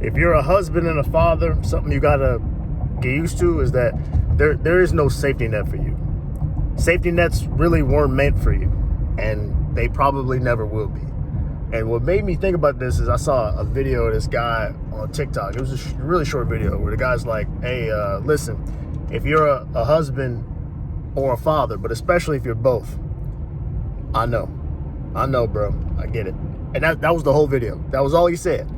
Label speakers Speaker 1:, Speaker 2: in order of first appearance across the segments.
Speaker 1: if you're a husband and a father, something you gotta get used to is that there is no safety net for you. Safety nets really weren't meant for you, and they probably never will be. And what made me think about this is I saw a video of this guy on TikTok. It was a really short video where the guy's like, hey, listen, if you're a husband or a father, but especially if you're both, I know, bro, I get it. And that was the whole video. That was all he said.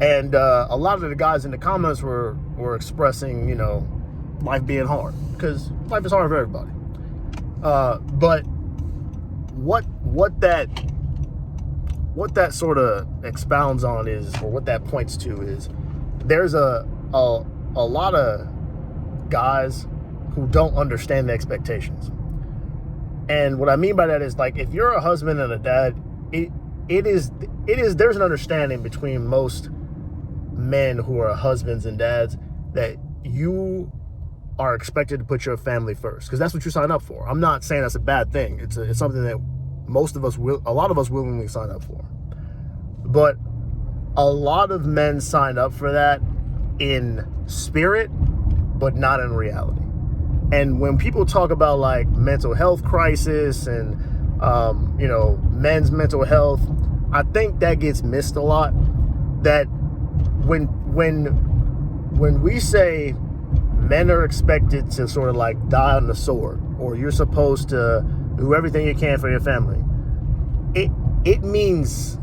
Speaker 1: And a lot of the guys in the comments were expressing, you know, life being hard, because life is hard for everybody. But what that sort of expounds on is, or what that points to is, there's a lot of guys who don't understand the expectations. And what I mean by that is, like, if you're a husband and a dad, there's an understanding between most men who are husbands and dads that you are expected to put your family first, because that's what you sign up for. I'm not saying that's a bad thing. It's something that a lot of us willingly sign up for. But a lot of men sign up for that in spirit, but not in reality. And when people talk about like mental health crisis and you know, men's mental health, I think that gets missed a lot. That when we say men are expected to sort of like die on the sword, or you're supposed to do everything you can for your family, it means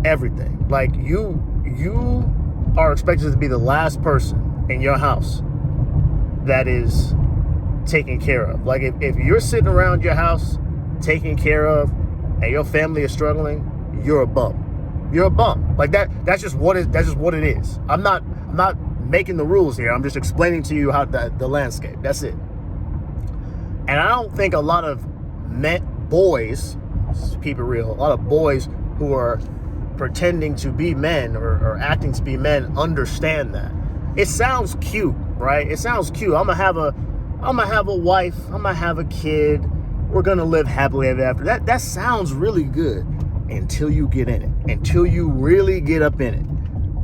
Speaker 1: everything. Like you are expected to be the last person in your house that is taken care of. Like if you're sitting around your house taken care of and your family is struggling, you're a bum. You're a bum. Like that's just what it is. I'm not making the rules here. I'm just explaining to you how the landscape. That's it. And I don't think a lot of boys, let's keep it real, a lot of boys who are pretending to be men or acting to be men understand that. It sounds cute, right? It sounds cute. I'm gonna have a wife. I'm gonna have a kid. We're gonna live happily ever after. That sounds really good until you get in it, until you really get up in it,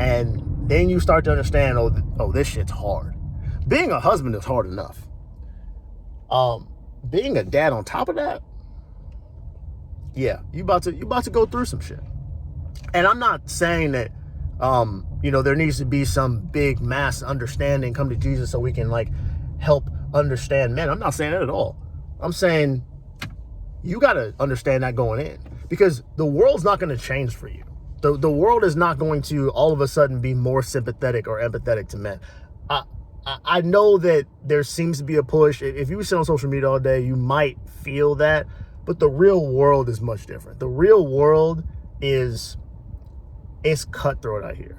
Speaker 1: and then you start to understand, oh, this shit's hard. Being a husband is hard enough. Being a dad on top of that, yeah, you about to go through some shit. And I'm not saying that, you know, there needs to be some big mass understanding, come to Jesus so we can like help understand men. I'm not saying that at all. I'm saying you got to understand that going in, because the world's not going to change for you. The world is not going to all of a sudden be more sympathetic or empathetic to men. I know that there seems to be a push. If you sit on social media all day, you might feel that, but the real world is much different. The real world is cutthroat out here.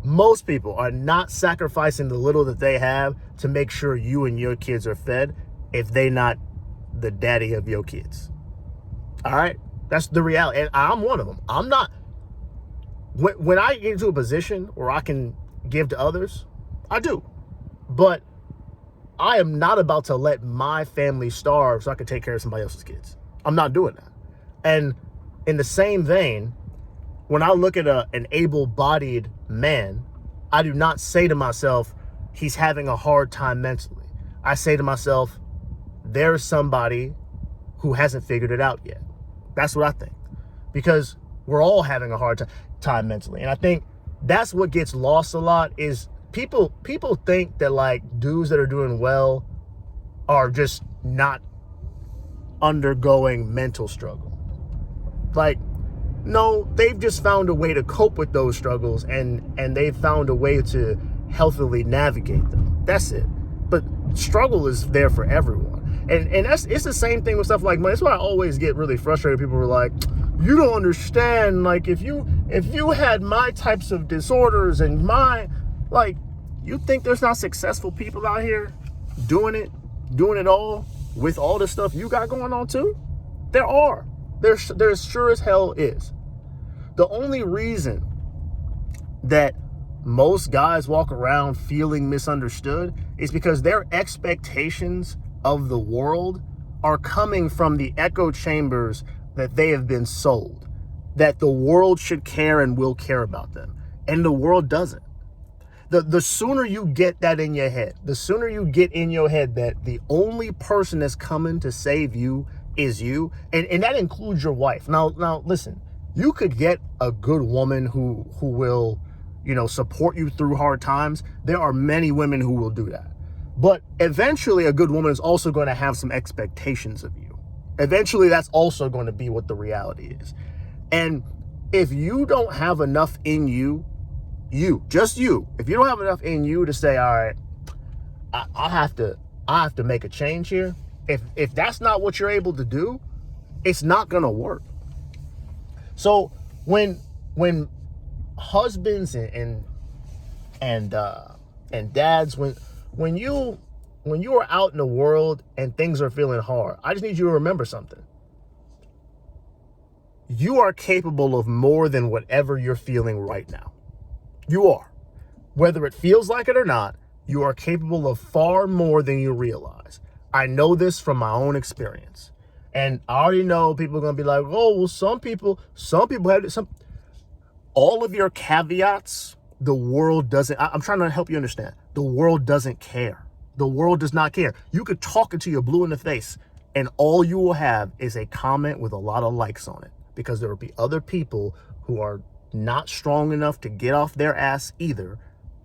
Speaker 1: Most people are not sacrificing the little that they have to make sure you and your kids are fed if they not the daddy of your kids. All right? That's the reality. And I'm one of them. I'm not. When I get into a position where I can give to others, I do. But I am not about to let my family starve so I can take care of somebody else's kids. I'm not doing that. And in the same vein, when I look at an able-bodied man, I do not say to myself, he's having a hard time mentally. I say to myself, there's somebody who hasn't figured it out yet. That's what I think. Because we're all having a hard time mentally. And I think that's what gets lost a lot is people think that like dudes that are doing well are just not undergoing mental struggle. Like, no, they've just found a way to cope with those struggles and they've found a way to healthily navigate them. That's it. But struggle is there for everyone. And it's the same thing with stuff like money. That's why I always get really frustrated. People are like, you don't understand. Like if you had my types of disorders and like, you think there's not successful people out here doing it all with all the stuff you got going on too? There are. There sure as hell is. The only reason that most guys walk around feeling misunderstood is because their expectations of the world are coming from the echo chambers that they have been sold. that the world should care and will care about them. And the world doesn't. The sooner you get that in your head, the sooner you get in your head that the only person that's coming to save you is you, and that includes your wife. Now listen, you could get a good woman who will, support you through hard times. There are many women who will do that. But eventually a good woman is also going to have some expectations of you. Eventually that's also going to be what the reality is. And if you don't have enough in you, if you don't have enough in you to say, all right, I have to make a change here. If that's not what you're able to do, it's not going to work. So when husbands and dads, when you are out in the world and things are feeling hard, I just need you to remember something. You are capable of more than whatever you're feeling right now. You are. Whether it feels like it or not, you are capable of far more than you realize. I know this from my own experience. And I already know people are going to be like, oh, well, some people have some. All of your caveats, the world doesn't. I'm trying to help you understand. The world doesn't care. The world does not care. You could talk it to you blue in the face, and all you will have is a comment with a lot of likes on it, because there will be other people who are not strong enough to get off their ass either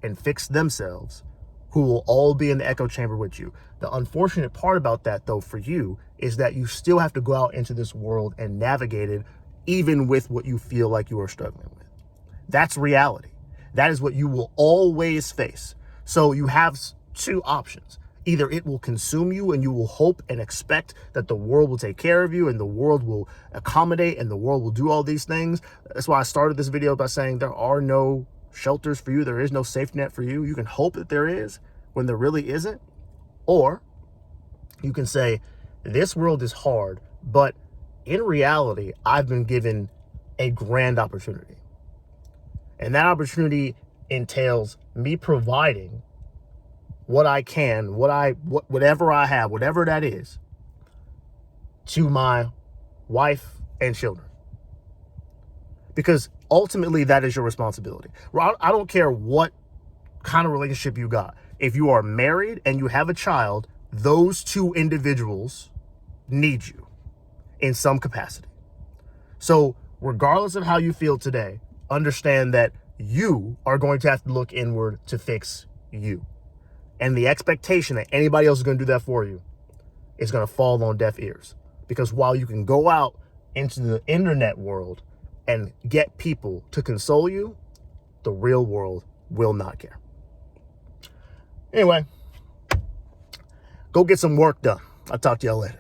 Speaker 1: and fix themselves, who will all be in the echo chamber with you. The unfortunate part about that, though, for you, is that you still have to go out into this world and navigate it, even with what you feel like you are struggling with. That's reality. That is what you will always face. So you have two options. Either it will consume you and you will hope and expect that the world will take care of you and the world will accommodate and the world will do all these things. That's why I started this video by saying there are no shelters for you. There is no safety net for you. You can hope that there is when there really isn't. Or you can say, this world is hard, but in reality, I've been given a grand opportunity. And that opportunity entails me providing what I can, whatever I have, whatever that is, to my wife and children. Because ultimately that is your responsibility. I don't care what kind of relationship you got. If you are married and you have a child, those two individuals need you in some capacity. So regardless of how you feel today, understand that you are going to have to look inward to fix you. And the expectation that anybody else is going to do that for you is going to fall on deaf ears. Because while you can go out into the internet world and get people to console you, the real world will not care. Anyway, go get some work done. I'll talk to y'all later.